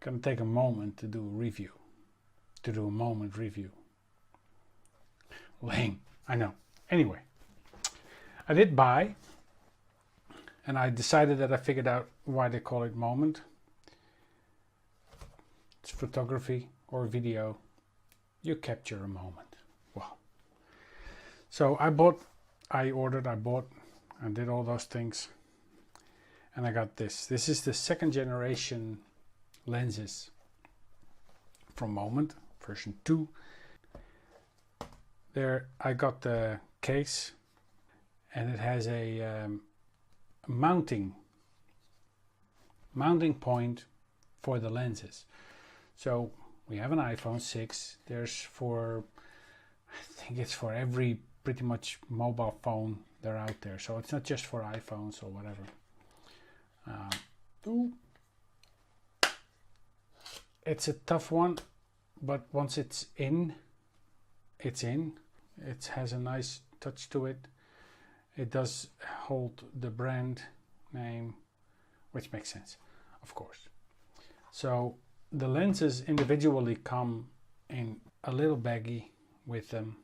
gonna take a moment to do a review. To do a moment review. Lame, I know. Anyway, I did buy, and I decided that I figured out why they call it moment. It's photography or video. You capture a moment. Well, so I bought, I did all those things, and I got this. This is the second generation lenses from Moment, version 2. There I got the case, and it has a mounting point for the lenses. So we have an iPhone 6. There's for, I think it's for every pretty much mobile phone they're out there. So it's not just for iPhones or whatever. It's a tough one, but once it's in, it's in. It has a nice touch to it. It does hold the brand name, which makes sense, of course. So the lenses individually come in a little baggie with them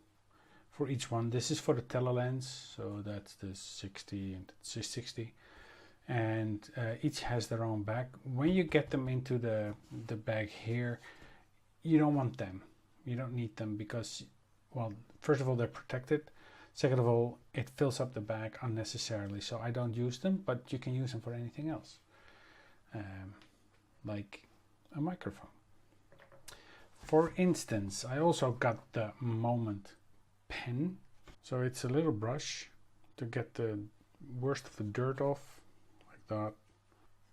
for each one. This is for the Tele lens, so that's the 60 and 60, and each has their own bag. When you get them into the bag here, you don't want them. You don't need them because, well, first of all, they're protected. Second of all, it fills up the bag unnecessarily, so I don't use them, but you can use them for anything else, like a microphone. For instance, I also got the Moment pen. So it's a little brush to get the worst of the dirt off, like that.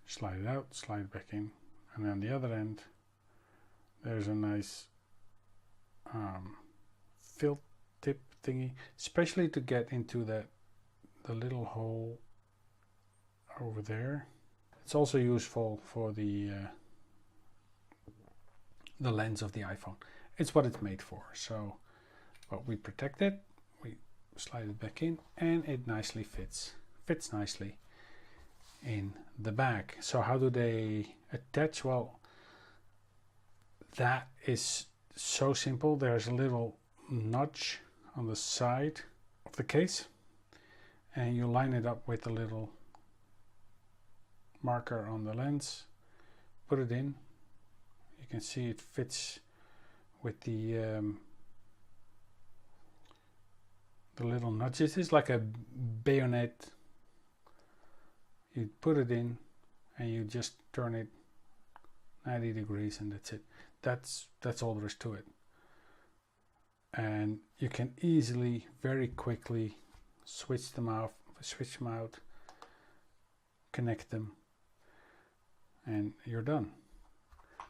Slide it out, slide it back in, and then the other end, there's a nice fill tip thingy, especially to get into the little hole over there. It's also useful for the lens of the iPhone. It's what it's made for. So, but we protect it, we slide it back in, and it nicely fits nicely in the bag. So how do they attach? Well, that is so simple. There's a little notch on the side of the case, and you line it up with a little marker on the lens, put it in. You can see it fits with the little notches. It's like a bayonet. You put it in and you just turn it 90 degrees, and that's it. That's all there is to it. And you can easily, very quickly switch them out, connect them, and you're done.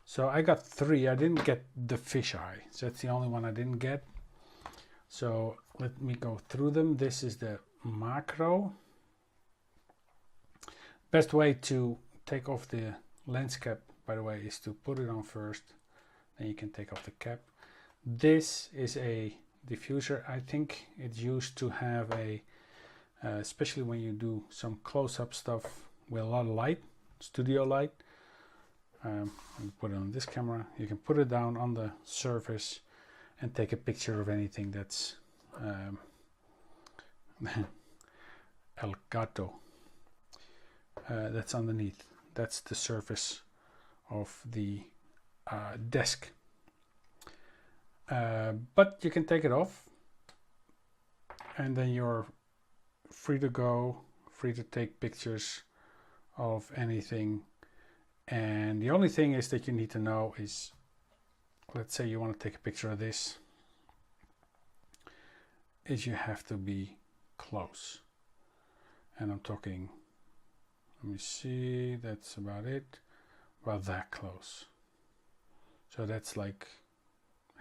So I got 3. I didn't get the fisheye, so that's the only one I didn't get. So let me go through them. This is the macro. Best way to take off the lens cap, by the way, is to put it on first, then you can take off the cap. This is a diffuser. I think it's used to have a, especially when you do some close-up stuff with a lot of light, studio light. Put it on this camera. You can put it down on the surface and take a picture of anything that's El Gato. That's underneath. That's the surface of the desk. But you can take it off, and then you're free to go, free to take pictures of anything. And the only thing is that you need to know is, let's say you want to take a picture of this, is you have to be close. And I'm talking, let me see, that's about it, about that close. So that's like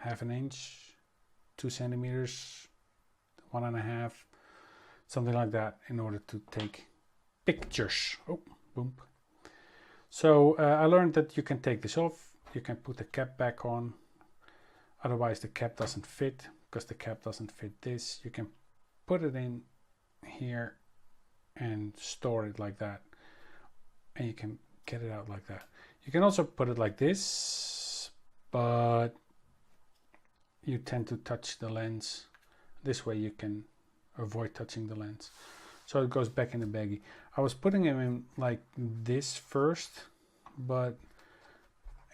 ½ an inch, 2 centimeters, 1.5, something like that, in order to take pictures. Oh, boom. So I learned that you can take this off, you can put the cap back on, otherwise the cap doesn't fit, because the cap doesn't fit this. You can put it in here and store it like that, and you can get it out like that. You can also put it like this, but you tend to touch the lens. This way you can avoid touching the lens. So it goes back in the baggie. I was putting them in like this first, but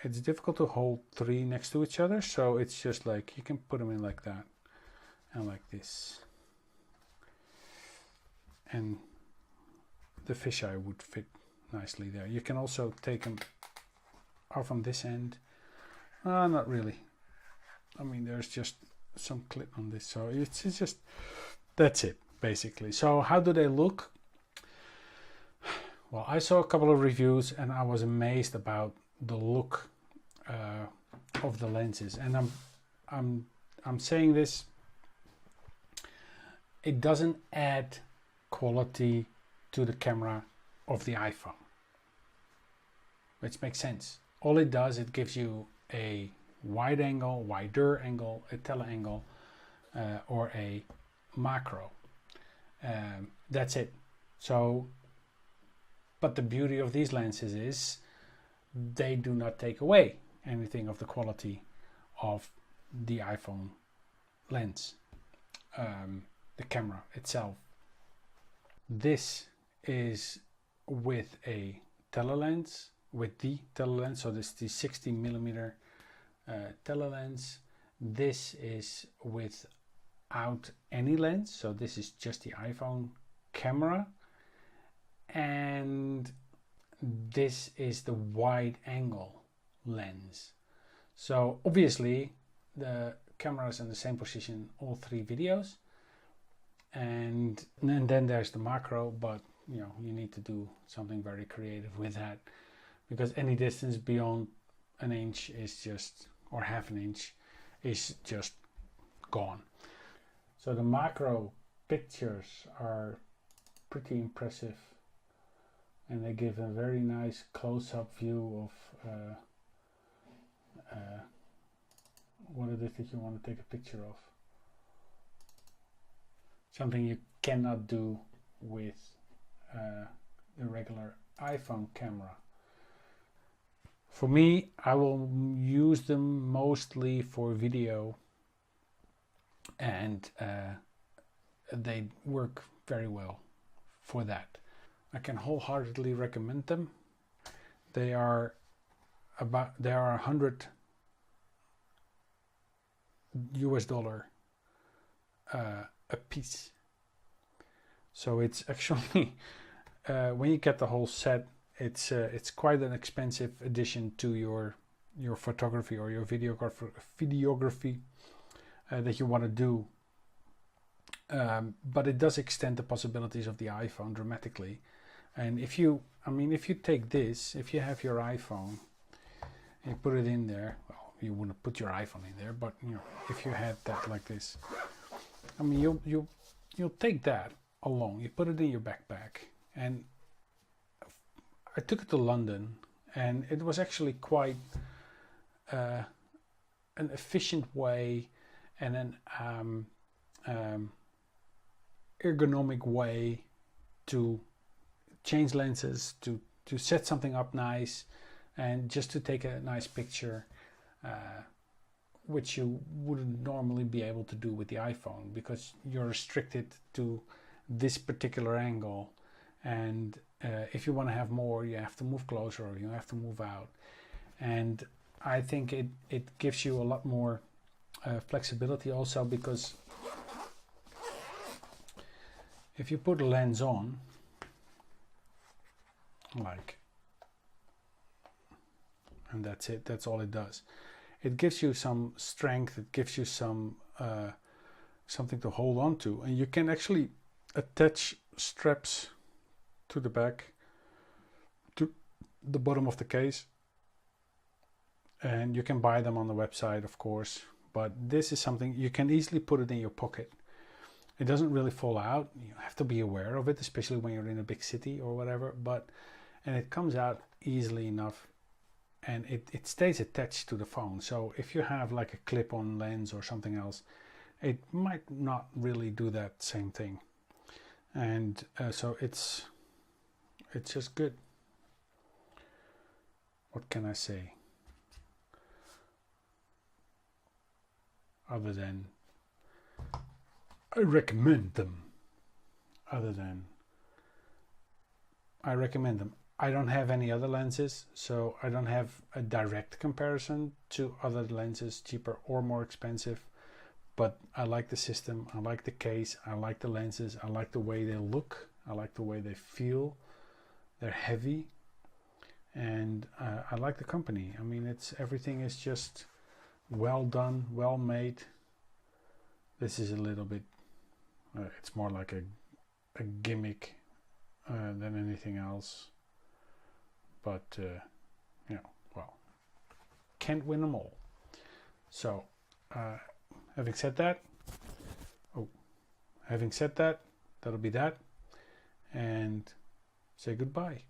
it's difficult to hold three next to each other. So it's just like, you can put them in like that and like this. And the fisheye would fit nicely there. You can also take them off on this end. Not really. I mean, there's just some clip on this, so it's just, that's it basically. So how do they look? Well, I saw a couple of reviews and I was amazed about the look of the lenses, and I'm saying this, it doesn't add quality to the camera of the iPhone, which makes sense. All it does, it gives you a wider angle, a tele angle, or a macro. That's it. So, but the beauty of these lenses is they do not take away anything of the quality of the iPhone lens, the camera itself. This is with a tele lens, with the tele lens, so this is the 60mm tele lens. This is without any lens, so this is just the iPhone camera, and this is the wide angle lens. So obviously the camera is in the same position all three videos, and then there's the macro, but you know, you need to do something very creative with that, because any distance beyond an inch is just, or half an inch, is just gone. So the macro pictures are pretty impressive, and they give a very nice close-up view of what it is that you want to take a picture of. Something you cannot do with the regular iPhone camera. For me, I will use them mostly for video, and they work very well for that. I can wholeheartedly recommend them. They are $100 a piece. So it's actually when you get the whole set, it's quite an expensive addition to your photography or your videography that you want to do. But it does extend the possibilities of the iPhone dramatically. And if you take this, if you have your iPhone and you put it in there, well, you wouldn't put your iPhone in there, but you know, if you had that like this, I mean, you'll take that along, you put it in your backpack. And I took it to London, and it was actually quite an efficient way and an ergonomic way to change lenses, to set something up nice, and just to take a nice picture, which you wouldn't normally be able to do with the iPhone, because you're restricted to this particular angle, and if you want to have more, you have to move closer or you have to move out. And I think it gives you a lot more flexibility also, because if you put a lens on, like, and that's it, that's all it does. It gives you some strength, it gives you some something to hold on to, and you can actually attach straps to the back, to the bottom of the case, and you can buy them on the website, of course, but this is something you can easily put it in your pocket. It doesn't really fall out. You have to be aware of it, especially when you're in a big city or whatever, and it comes out easily enough, and it stays attached to the phone. So if you have like a clip-on lens or something else, it might not really do that same thing. And so it's just good. what can I say other than I recommend them. I don't have any other lenses, so I don't have a direct comparison to other lenses, cheaper or more expensive. But I like the system, I like the case, I like the lenses, I like the way they look, I like the way they feel. They're heavy, and I like the company. I mean, everything is just well done, well made. This is a little bit, it's more like a gimmick than anything else. But, well, can't win them all. So, having said that, that'll be that. And say goodbye.